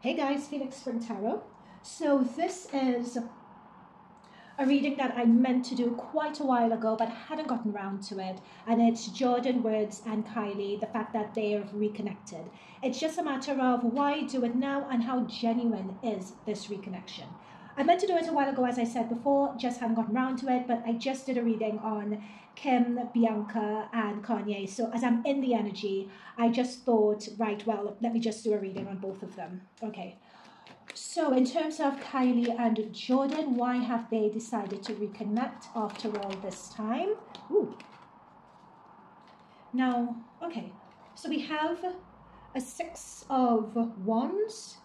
Hey guys, Phoenix Spring Tarot. So this is a reading that I meant to do quite a while ago, but I hadn't gotten around to it. And it's Jordyn Words and Kylie, the fact that they've reconnected. It's just a matter of why do it now and how genuine is this reconnection. I meant to do it a while ago, as I said before, just hadn't gotten around to it, but I just did a reading on Kim, Bianca, and Kanye. So as I'm in the energy, I just thought, right, well, let me just do a reading on both of them. Okay. So in terms of Kylie and Jordyn, why have they decided to reconnect after all this time? Ooh. Now, okay, so we have a Six of Wands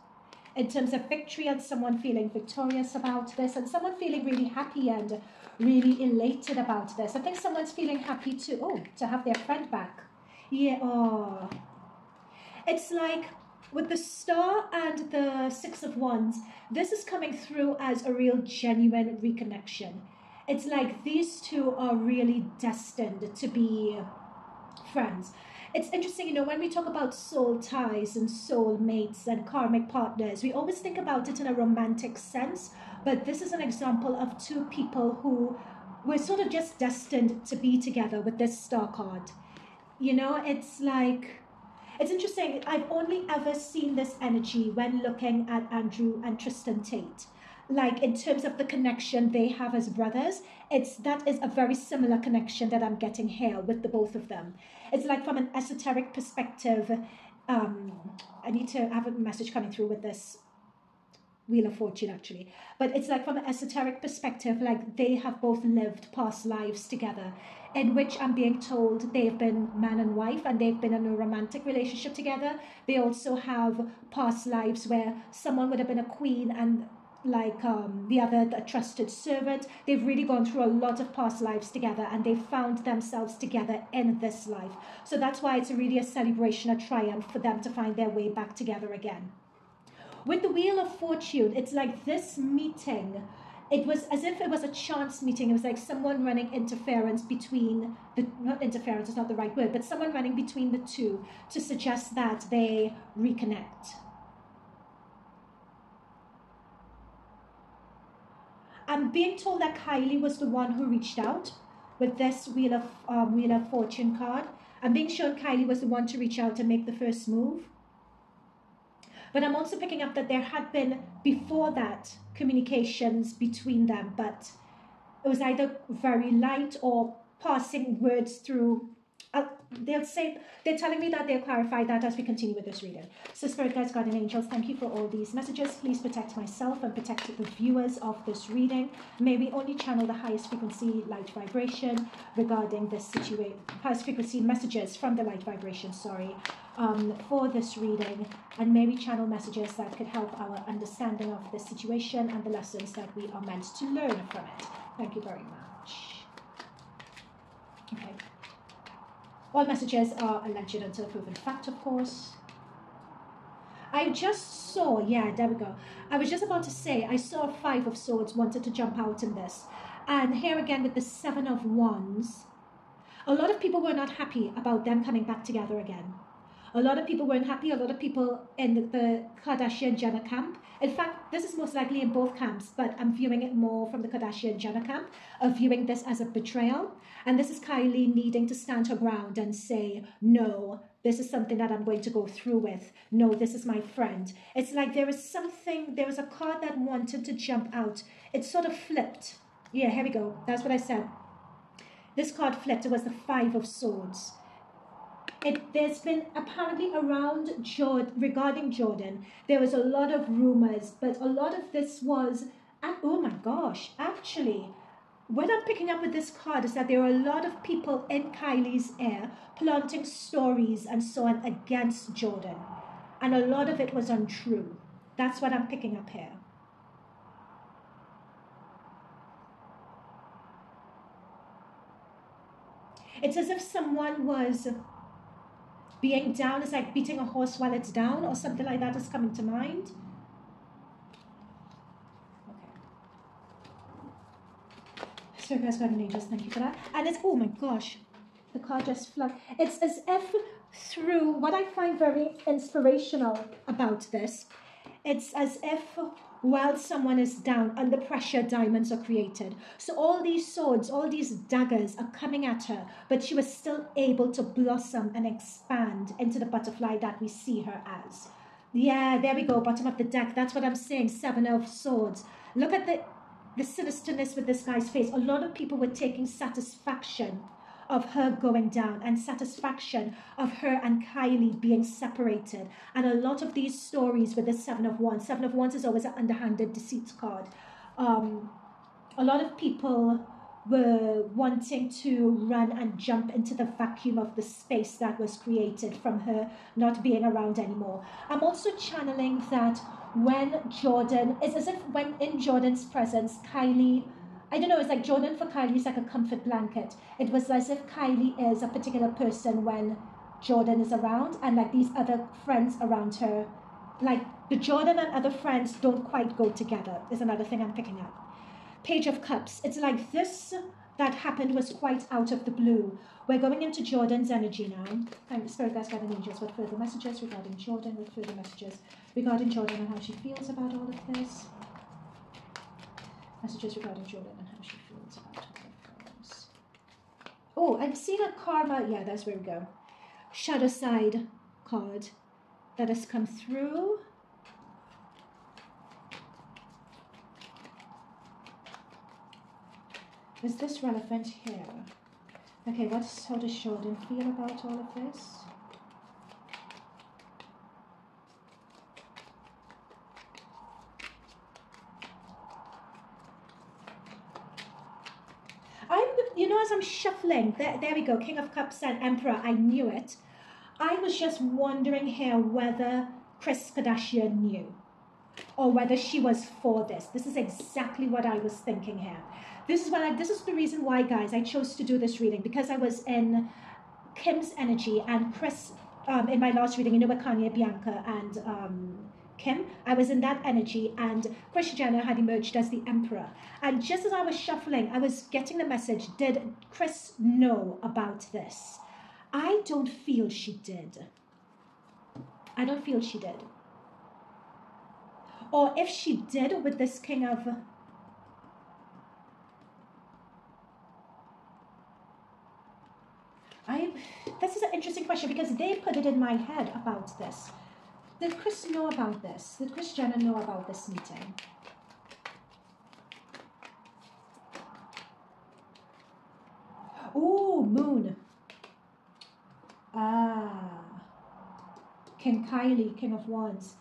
in terms of victory and someone feeling victorious about this and someone feeling really happy and really elated about this. I think someone's feeling happy to have their friend back. Yeah, oh. It's like with the Star and the Six of Wands, this is coming through as a real genuine reconnection. It's like these two are really destined to be friends. It's interesting, you know, when we talk about soul ties and soul mates and karmic partners, we always think about it in a romantic sense, but this is an example of two people who were sort of just destined to be together with this Star card. You know, it's like, it's interesting. I've only ever seen this energy when looking at Andrew and Tristan Tate. Like in terms of the connection they have as brothers, that is a very similar connection that I'm getting here with the both of them. It's like from an esoteric perspective, I need to have a message coming through with this Wheel of Fortune actually, but it's like from an esoteric perspective, like they have both lived past lives together, in which I'm being told they've been man and wife and they've been in a romantic relationship together. They also have past lives where someone would have been a queen and like the other a trusted servant. They've really gone through a lot of past lives together and they've found themselves together in this life. So that's why it's really a celebration, a triumph for them to find their way back together again. With the Wheel of Fortune, it's like this meeting, it was as if it was a chance meeting. It was like someone running interference between not interference is not the right word, but someone running between the two to suggest that they reconnect. I'm being told that Kylie was the one who reached out with this Wheel of Fortune card. I'm being shown Kylie was the one to reach out and make the first move. But I'm also picking up that there had been, before that, communications between them, but it was either very light or passing words through. They're telling me that they'll clarify that as we continue with this reading. So Spirit Guides, Guardian Angels, thank you for all these messages. Please protect myself and protect the viewers of this reading. May we only channel the highest frequency light vibration regarding this situation, highest frequency messages from the light vibration, for this reading, and may we channel messages that could help our understanding of this situation and the lessons that we are meant to learn from it. Thank you very much. Okay. All messages are alleged until proven fact, of course. I just saw, yeah, there we go. I was just about to say, I saw a Five of Swords wanted to jump out in this. And here again with the Seven of Wands, a lot of people were not happy about them coming back together again. A lot of people weren't happy. A lot of people in the Kardashian-Jenner camp. In fact, this is most likely in both camps, but I'm viewing it more from the Kardashian-Jenner camp, of viewing this as a betrayal. And this is Kylie needing to stand her ground and say, no, this is something that I'm going to go through with. No, this is my friend. It's like there was a card that wanted to jump out. It sort of flipped. Yeah, here we go. That's what I said. This card flipped. It was the Five of Swords. There's been apparently regarding Jordyn, there was a lot of rumors, but a lot of this was, oh my gosh, actually, what I'm picking up with this card is that there are a lot of people in Kylie's ear planting stories and so on against Jordyn, and a lot of it was untrue. That's what I'm picking up here. It's as if someone was being down, is like beating a horse while it's down or something like that is coming to mind. Okay. Spirit Guides, Guardian Angels, thank you for that. And it's, oh my gosh, the card just flew. It's as if through, what I find very inspirational about this It's as if while someone is down, under pressure, diamonds are created. So all these swords, all these daggers are coming at her, but she was still able to blossom and expand into the butterfly that we see her as. Yeah, there we go, bottom of the deck. That's what I'm saying, Seven of Swords. Look at the sinisterness with this guy's face. A lot of people were taking satisfaction of her going down and satisfaction of her and Kylie being separated. And a lot of these stories with the Seven of Wands. Seven of Wands is always an underhanded deceit card. A lot of people were wanting to run and jump into the vacuum of the space that was created from her not being around anymore. I'm also channeling that when Jordyn, it's as if when in Jordyn's presence, Kylie, I don't know, it's like Jordyn for Kylie is like a comfort blanket. It was as if Kylie is a particular person when Jordyn is around, and like these other friends around her, like the Jordyn and other friends don't quite go together, is another thing I'm picking up. Page of Cups. It's like this that happened was quite out of the blue. We're going into Jordyn's energy now. Thank the Spirit Guides, Guardian Angels. What further messages regarding Jordyn? What further messages regarding Jordyn and how she feels about all of this? Messages regarding Jordyn and how she feels about all of this. Oh, I'm seeing a karma. Yeah, that's where we go. Shadow side card that has come through. Is this relevant here? Okay, how does Jordyn feel about all of this? As I'm shuffling, there we go, King of Cups and Emperor, I knew it. I was just wondering here whether Kris Kardashian knew or whether she was for this. This is exactly what I was thinking here. This is the reason why, guys, I chose to do this reading, because I was in Kim's energy and Kris, in my last reading, with Kanye, Bianca, and Kim, I was in that energy, and Kris Jenner had emerged as the Emperor. And just as I was shuffling, I was getting the message, did Kris know about this? I don't feel she did. I don't feel she did. Or if she did with this King of... This is an interesting question, because they put it in my head about this. Did Kris know about this? Did Kris Jenner know about this meeting? Oh, Moon. King Kylie, King of Wands.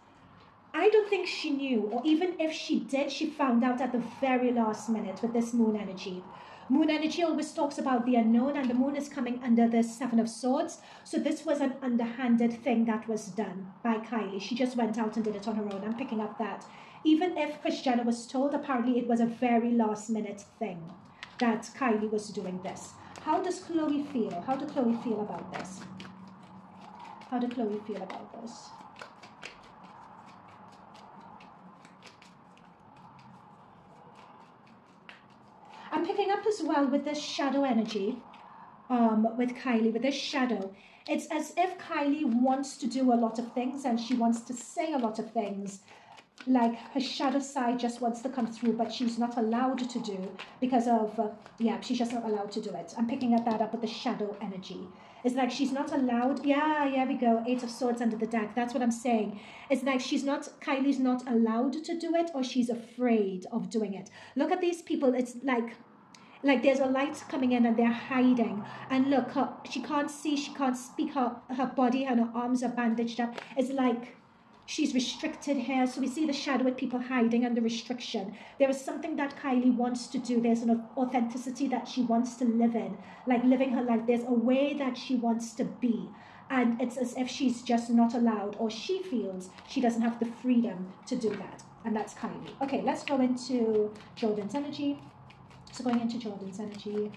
I don't think she knew, or even if she did, she found out at the very last minute with this Moon energy. Moon energy always talks about the unknown, and the Moon is coming under the Seven of Swords. So this was an underhanded thing that was done by Kylie. She just went out and did it on her own. I'm picking up that. Even if Kris Jenner was told, apparently it was a very last minute thing that Kylie was doing this. How does Khloe feel? How did Khloe feel about this? How did Khloe feel about this? I'm picking up as well with this shadow energy, with Kylie, with this shadow. It's as if Kylie wants to do a lot of things and she wants to say a lot of things. Like her shadow side just wants to come through, but she's not allowed to do because of, she's just not allowed to do it. I'm picking up that up with the shadow energy. It's like she's not allowed. Yeah, we go. Eight of Swords under the deck. That's what I'm saying. It's like Kylie's not allowed to do it, or she's afraid of doing it. Look at these people. It's like there's a light coming in and they're hiding. And look, she can't see, she can't speak. Her body and her arms are bandaged up. It's like she's restricted here. So we see the shadow with people hiding and the restriction. There is something that Kylie wants to do. There's an authenticity that she wants to live in, like living her life. There's a way that she wants to be. And it's as if she's just not allowed, or she feels she doesn't have the freedom to do that. And that's Kylie. Okay, let's go into Jordyn's energy. So going into Jordyn's energy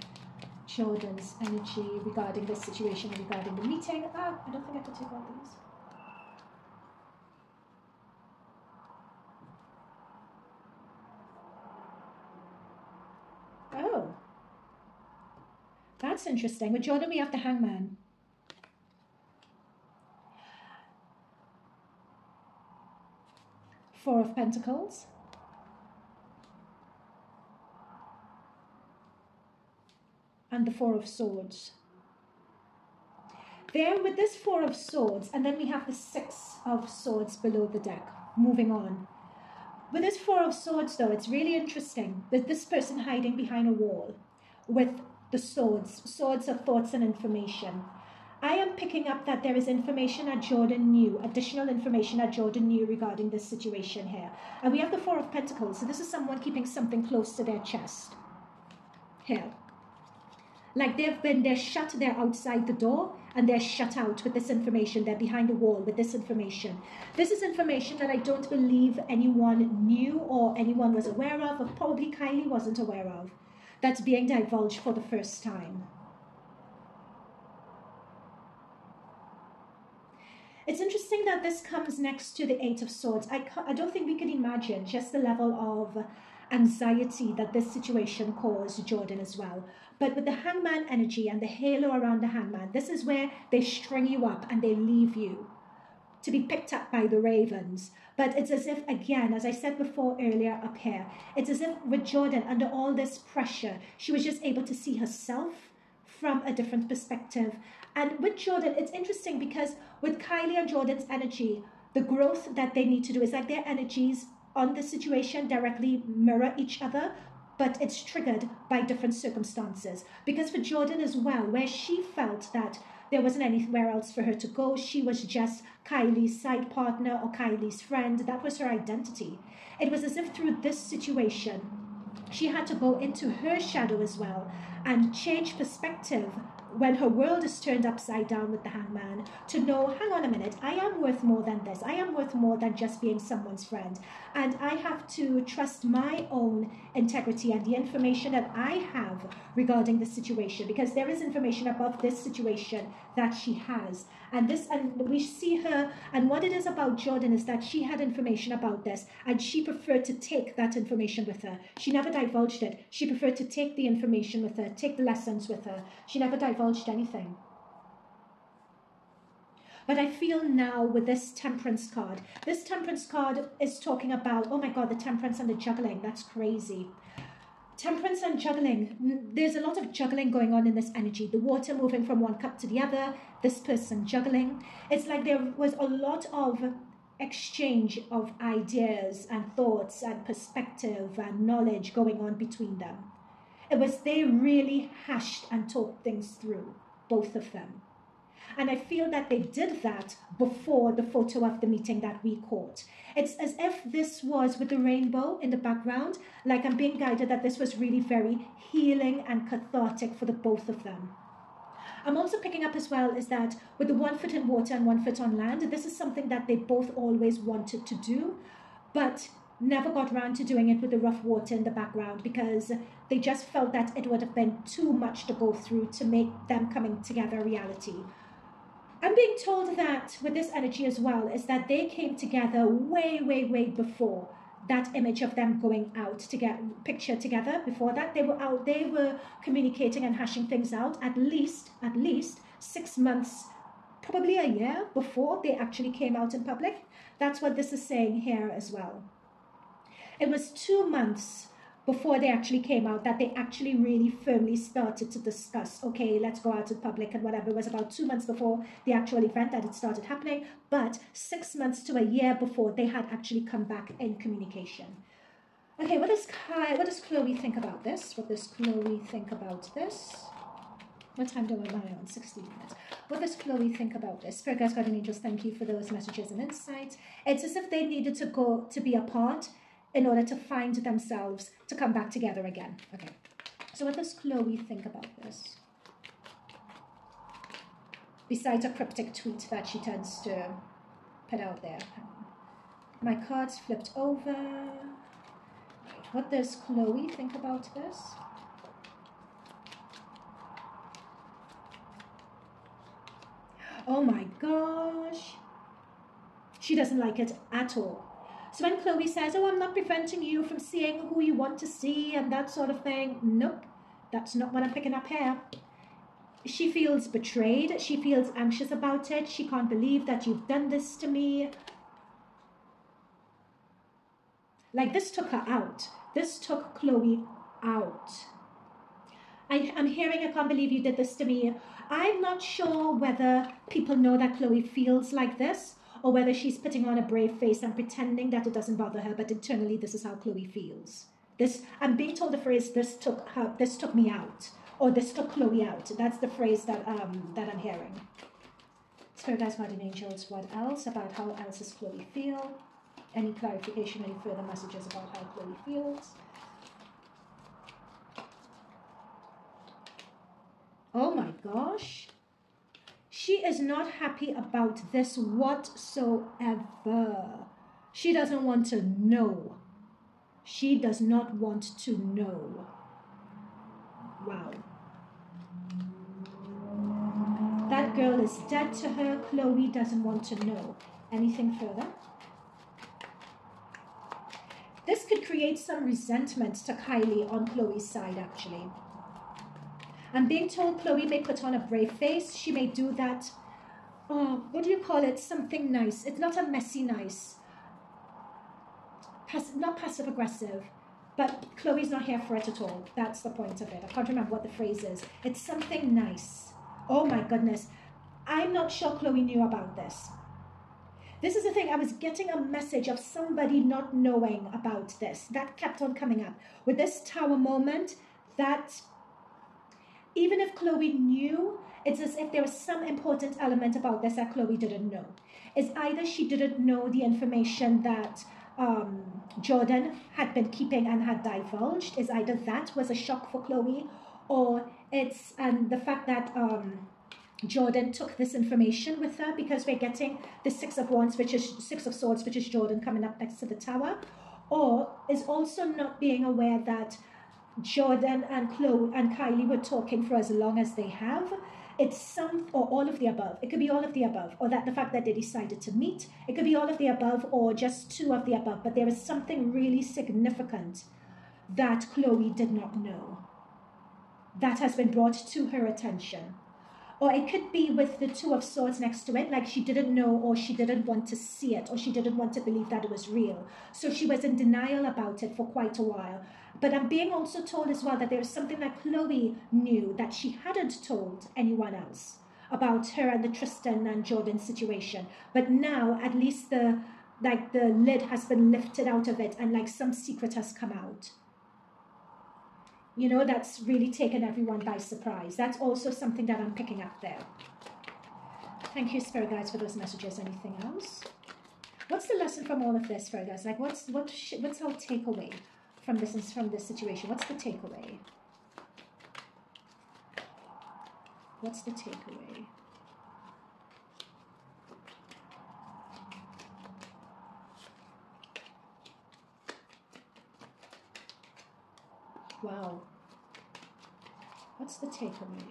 regarding this situation, regarding the meeting. I don't think I could take all these. Oh, that's interesting. With Jordyn, we have the Hangman. Four of Pentacles. And the Four of Swords. There with this Four of Swords, and then we have the Six of Swords below the deck. Moving on. With this Four of Swords, though, it's really interesting that this person hiding behind a wall with the swords. Swords of thoughts and information. I am picking up that there is information that Jordyn knew, additional information that Jordyn knew regarding this situation here. And we have the Four of Pentacles. So this is someone keeping something close to their chest. Here. Like they're shut, they're outside the door, and they're shut out with this information. They're behind a wall with this information. This is information that I don't believe anyone knew or anyone was aware of, or probably Kylie wasn't aware of. That's being divulged for the first time. It's interesting that this comes next to the Eight of Swords. I don't think we can imagine just the level of anxiety that this situation caused Jordyn as well. But with the Hangman energy and the halo around the Hangman, this is where they string you up and they leave you to be picked up by the ravens. But it's as if, again, as I said before earlier up here, it's as if with Jordyn, under all this pressure, she was just able to see herself from a different perspective. And with Jordyn, it's interesting because with Kylie and Jordyn's energy, the growth that they need to do is like their energies on the situation directly mirror each other, but it's triggered by different circumstances. Because for Jordyn as well, where she felt that there wasn't anywhere else for her to go, she was just Kylie's side partner or Kylie's friend. That was her identity. It was as if through this situation, she had to go into her shadow as well and change perspective when her world is turned upside down with the Hangman, to know, hang on a minute, I am worth more than this. I am worth more than just being someone's friend. And I have to trust my own integrity and the information that I have regarding the situation, because there is information above this situation that she has. And we see her, and what it is about Jordyn is that she had information about this, and she preferred to take that information with her. She never divulged it. She preferred to take the information with her, take the lessons with her. She never divulged anything. But I feel now with this Temperance card, this Temperance card is talking about, oh my God, the Temperance and the juggling. That's crazy. Temperance and juggling. There's a lot of juggling going on in this energy. The water moving from one cup to the other, this person juggling. It's like there was a lot of exchange of ideas and thoughts and perspective and knowledge going on between them. It was they really hashed and talked things through, both of them. And I feel that they did that before the photo of the meeting that we caught. It's as if this was with the rainbow in the background, like I'm being guided that this was really very healing and cathartic for the both of them. I'm also picking up as well is that with the 1 foot in water and 1 foot on land, this is something that they both always wanted to do, but never got around to doing it with the rough water in the background because they just felt that it would have been too much to go through to make them coming together a reality. I'm being told that with this energy as well is that they came together way, way, way before that image of them going out to get pictured together. Before that, they were out, they were communicating and hashing things out at least 6 months, probably a year before they actually came out in public. That's what this is saying here as well. It was 2 months before they actually came out that they actually really firmly started to discuss, okay, let's go out in public and whatever. It was about 2 months before the actual event that it started happening, but 6 months to a year before they had actually come back in communication. Okay, what does Khloe think about this? What does Khloe think about this? What time do I on? 16 minutes. What does Khloe think about this? Spirit guides, guardian angels, thank you for those messages and insights. It's as if they needed to go to be apart in order to find themselves to come back together again. Okay, so what does Khloe think about this? Besides a cryptic tweet that she tends to put out there. My cards flipped over. Right. What does Khloe think about this? Oh my gosh. She doesn't like it at all. So when Khloe says, oh, I'm not preventing you from seeing who you want to see and that sort of thing. Nope, that's not what I'm picking up here. She feels betrayed. She feels anxious about it. She can't believe that you've done this to me. Like this took her out. This took Khloe out. I'm hearing, I can't believe you did this to me. I'm not sure whether people know that Khloe feels like this, or whether she's putting on a brave face and pretending that it doesn't bother her, but internally this is how Khloe feels. This, I'm being told the phrase, this took me out, or this took Khloe out. That's the phrase that I'm hearing. Spirit guides, guardian angels, what else? About how else does Khloe feel? Any clarification, any further messages about how Khloe feels? Oh my gosh. She is not happy about this whatsoever. She doesn't want to know. She does not want to know. Wow. That girl is dead to her. Khloe doesn't want to know. Anything further? This could create some resentment to Kylie on Khloe's side, actually. I'm being told Khloe may put on a brave face. She may do that, what do you call it? Something nice. It's not a messy nice. Not passive aggressive, but Khloe's not here for it at all. That's the point of it. I can't remember what the phrase is. It's something nice. Oh my goodness. I'm not sure Khloe knew about this. This is the thing. I was getting a message of somebody not knowing about this. That kept on coming up. With this tower moment, that even if Khloe knew, it's as if there was some important element about this that Khloe didn't know. It's either she didn't know the information that Jordyn had been keeping and had divulged. Is either that was a shock for Khloe, or it's the fact that Jordyn took this information with her, because we're getting the Six of Swords, which is Jordyn coming up next to the tower, or is also not being aware that Jordyn and Khloe and Kylie were talking for as long as they have. It's some or all of the above. It could be all of the above, or that the fact that they decided to meet. It could be all of the above, or just two of the above. But there is something really significant that Khloe did not know that has been brought to her attention. Or it could be with the Two of Swords next to it, like she didn't know, or she didn't want to see it, or she didn't want to believe that it was real. So she was in denial about it for quite a while. But I'm being also told as well that there's something that Khloe knew that she hadn't told anyone else about her and the Tristan and Jordyn situation. But now at least the lid has been lifted out of it, and like some secret has come out. You know, that's really taken everyone by surprise. That's also something that I'm picking up there. Thank you, Spirit Guides, for those messages. Anything else? What's the lesson from all of this, Spirit Guides? Like, what's our takeaway from this situation? What's the takeaway? What's the takeaway? Wow. What's the takeaway?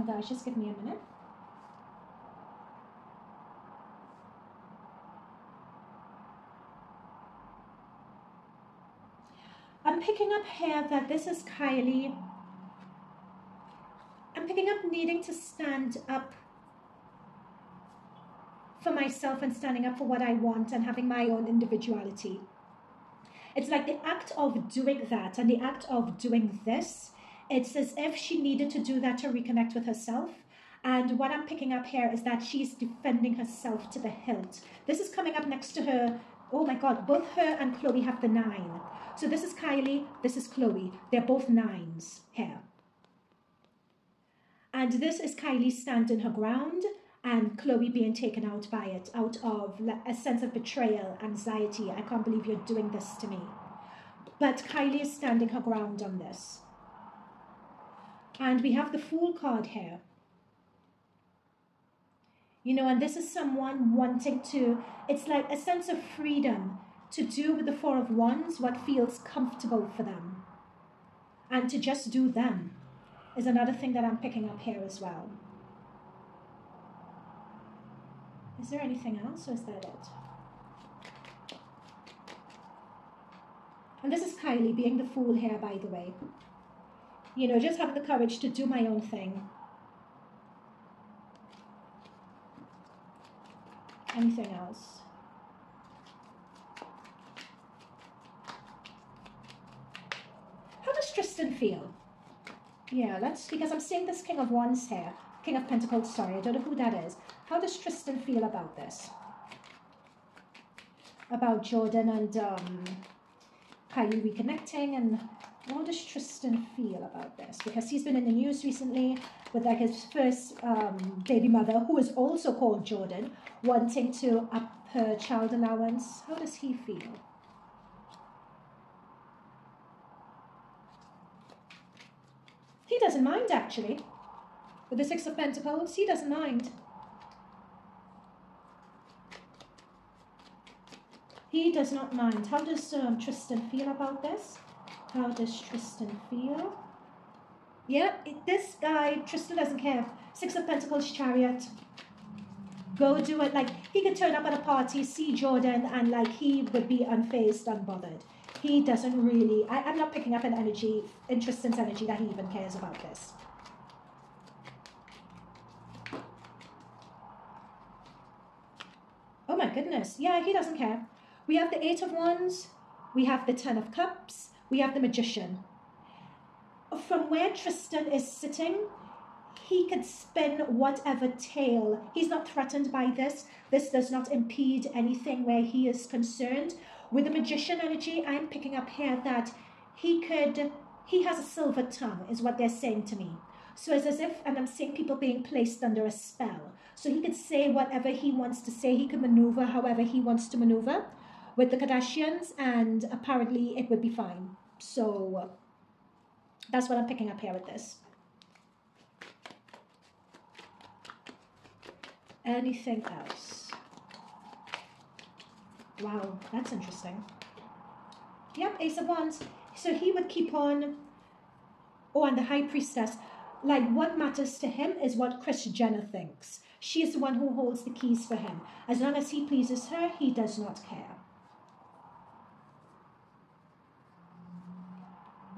Guys, just give me a minute. I'm picking up here that this is Kylie. I'm picking up needing to stand up for myself and standing up for what I want and having my own individuality. It's like the act of doing that and the act of doing this, it's as if she needed to do that to reconnect with herself. And what I'm picking up here is that she's defending herself to the hilt. This is coming up next to her. Oh my God, both her and Khloe have the 9. So this is Kylie, this is Khloe. They're both 9s here. And this is Kylie standing her ground and Khloe being taken out by it, out of a sense of betrayal, anxiety. I can't believe you're doing this to me. But Kylie is standing her ground on this. And we have the Fool card here. You know, and this is someone wanting to, it's like a sense of freedom to do with the 4 of Wands what feels comfortable for them. And to just do them is another thing that I'm picking up here as well. Is there anything else, or is that it? And this is Kylie being the fool here, by the way. You know, just having the courage to do my own thing. Anything else? How does Tristan feel? Yeah, because I'm seeing this King of Wands here. King of Pentacles, sorry, I don't know who that is. How does Tristan feel about this? About Jordyn and Kylie reconnecting, and how does Tristan feel about this? Because he's been in the news recently with like his first baby mother, who is also called Jordyn, wanting to up her child allowance. How does he feel? He doesn't mind, actually. With the Six of Pentacles, he doesn't mind. He does not mind. How does Tristan feel about this? How does Tristan feel? Yeah, this guy, Tristan doesn't care. Six of Pentacles, Chariot. Go do it. Like, he could turn up at a party, see Jordyn, and like, he would be unfazed, unbothered. He doesn't really, I'm not picking up an energy, in Tristan's energy, that he even cares about this. Oh my goodness. Yeah, he doesn't care. We have the Eight of Wands. We have the Ten of Cups. We have the Magician. From where Tristan is sitting, he could spin whatever tale. He's not threatened by this. This does not impede anything where he is concerned. With the Magician energy, I'm picking up here that he has a silver tongue, is what they're saying to me. So it's as if, and I'm seeing people being placed under a spell. So he could say whatever he wants to say. He could maneuver however he wants to maneuver with the Kardashians, and apparently it would be fine. So that's what I'm picking up here with this. Anything else? Wow, that's interesting. Yep, Ace of Wands. So he would keep on. Oh, and the High Priestess. Like, what matters to him is what Kris Jenner thinks. She is the one who holds the keys for him. As long as he pleases her, he does not care.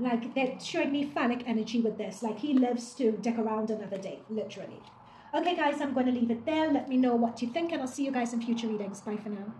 Like, they're showing me phallic energy with this. Like, he lives to dick around another day, literally. Okay, guys, I'm going to leave it there. Let me know what you think, and I'll see you guys in future readings. Bye for now.